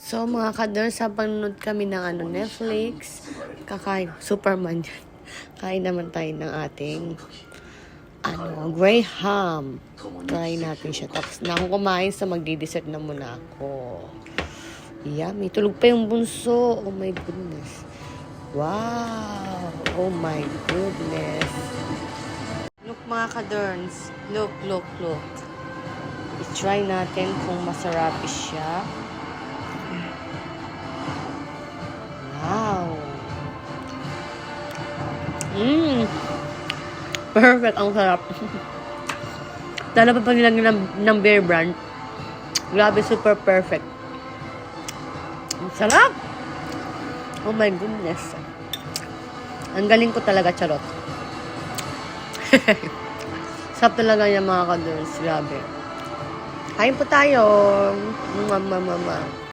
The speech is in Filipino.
So, mga kaders, habang nanonood kami ng Netflix, kakain, Superman yan. Kain naman tayo ng ating, Graham. Try natin siya. Tapos na akong kumain, sa magdi-dessert na muna ako. Yummy. Tulog pa yung bunso. Oh my goodness. Wow. Oh my goodness. Look mga kaders. Look. I-try natin kung masarap siya. Wow. Perfect. Ang sarap. Lalo pa nilagyan ng Bear Brand. Grabe, super perfect. Ang sarap. Oh my goodness. Ang galing ko talaga, charot. Sarap talaga niya mga kaders. Grabe. Kain po tayo. Mama.